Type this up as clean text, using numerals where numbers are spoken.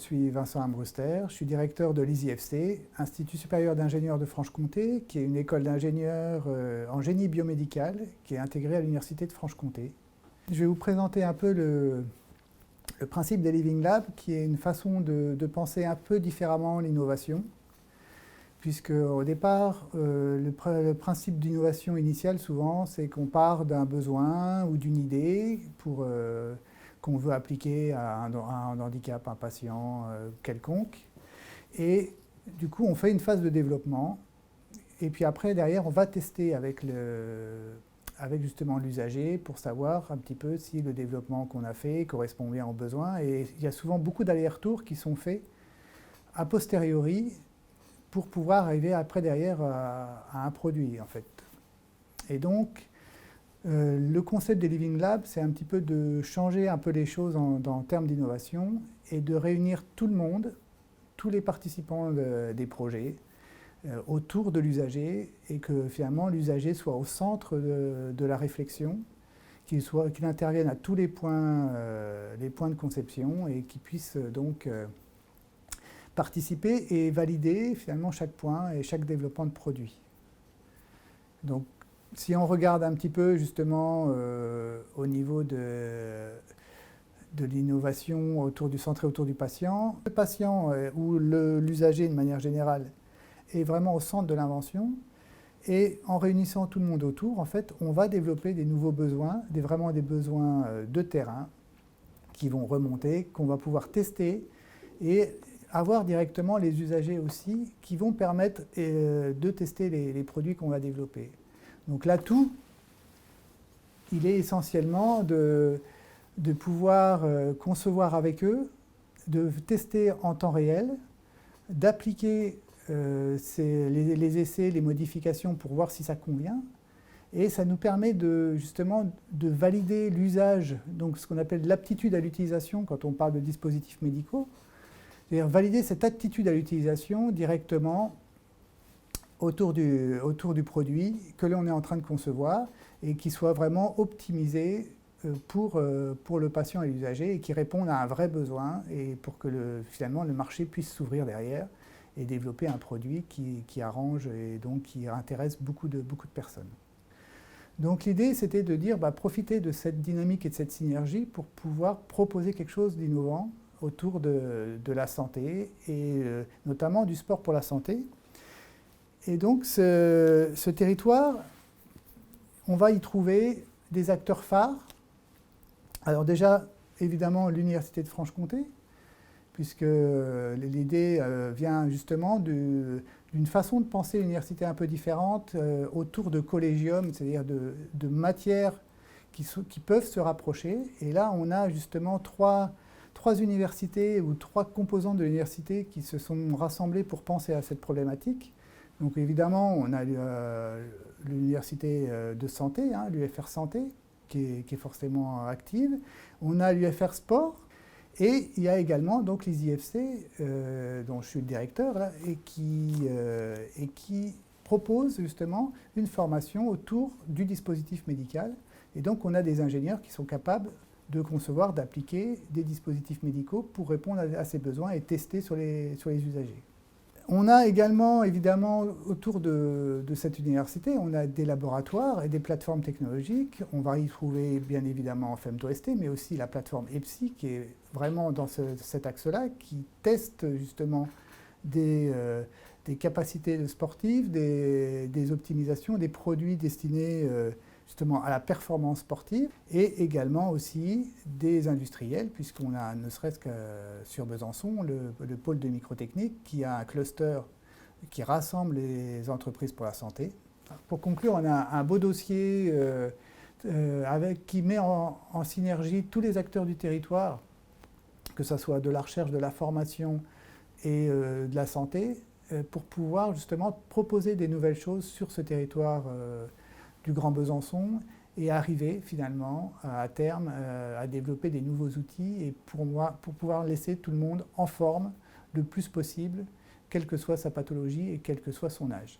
suis Vincent Ambruster, je suis directeur de l'ISIFC, Institut supérieur d'ingénieurs de Franche-Comté, qui est une école d'ingénieurs en génie biomédical qui est intégrée à l'Université de Franche-Comté. Je vais vous présenter un peu le principe des Living Labs, qui est une façon de penser un peu différemment l'innovation, puisque au départ, le principe d'innovation initiale, souvent, c'est qu'on part d'un besoin ou d'une idée qu'on veut appliquer à un handicap, un patient quelconque. Et du coup, on fait une phase de développement. Et puis après, derrière, on va tester avec justement l'usager pour savoir un petit peu si le développement qu'on a fait correspond bien aux besoins. Et il y a souvent beaucoup d'allers-retours qui sont faits a posteriori pour pouvoir arriver après derrière à un produit en fait. Et donc, le concept des Living Labs, c'est un petit peu de changer un peu les choses en termes d'innovation et de réunir tout le monde, tous les participants des projets, autour de l'usager et que finalement l'usager soit au centre de la réflexion, qu'il intervienne à tous les points de conception et qu'il puisse donc participer et valider finalement chaque point et chaque développement de produit. Donc, si on regarde un petit peu justement au niveau de l'innovation centrée autour du patient, le patient ou l'usager de manière générale est vraiment au centre de l'invention et en réunissant tout le monde autour, en fait, on va développer des nouveaux besoins, vraiment des besoins de terrain qui vont remonter, qu'on va pouvoir tester et avoir directement les usagers aussi qui vont permettre de tester les produits qu'on va développer. Donc l'atout, il est essentiellement de pouvoir concevoir avec eux, de tester en temps réel, d'appliquer les essais, les modifications pour voir si ça convient. Et ça nous permet justement de valider l'usage, donc ce qu'on appelle l'aptitude à l'utilisation quand on parle de dispositifs médicaux. C'est-à-dire valider cette aptitude à l'utilisation directement autour du produit que l'on est en train de concevoir et qui soit vraiment optimisé pour le patient et l'usager et qui réponde à un vrai besoin et pour que finalement le marché puisse s'ouvrir derrière et développer un produit qui arrange et donc qui intéresse beaucoup de personnes. Donc l'idée c'était de dire profiter de cette dynamique et de cette synergie pour pouvoir proposer quelque chose d'innovant autour de la santé et notamment du sport pour la santé. Et donc ce territoire, on va y trouver des acteurs phares. Alors déjà, évidemment, l'Université de Franche-Comté, puisque l'idée vient justement d'une façon de penser l'université un peu différente autour de collégiums, c'est-à-dire de matières qui peuvent se rapprocher. Et là, on a justement trois universités ou trois composantes de l'université qui se sont rassemblées pour penser à cette problématique. Donc évidemment, on a l'université de santé, l'UFR Santé, qui est forcément active. On a l'UFR Sport. Et il y a également donc l'ISIFC, dont je suis le directeur, là, et qui propose justement une formation autour du dispositif médical. Et donc on a des ingénieurs qui sont capables de concevoir, d'appliquer des dispositifs médicaux pour répondre à ces besoins et tester sur les usagers. On a également, évidemment, autour de cette université, on a des laboratoires et des plateformes technologiques. On va y trouver, bien évidemment, FemtoST, mais aussi la plateforme EPSI, qui est vraiment dans cet axe-là, qui teste justement des capacités sportives, des optimisations, des produits destinés justement à la performance sportive, et également aussi des industriels, puisqu'on a, ne serait-ce que sur Besançon, le pôle de microtechnique, qui a un cluster qui rassemble les entreprises pour la santé. Pour conclure, on a un beau dossier qui met en synergie tous les acteurs du territoire, que ce soit de la recherche, de la formation et de la santé, pour pouvoir justement proposer des nouvelles choses sur ce territoire du Grand Besançon et arriver finalement à terme à développer des nouveaux outils et pour pouvoir laisser tout le monde en forme le plus possible, quelle que soit sa pathologie et quel que soit son âge.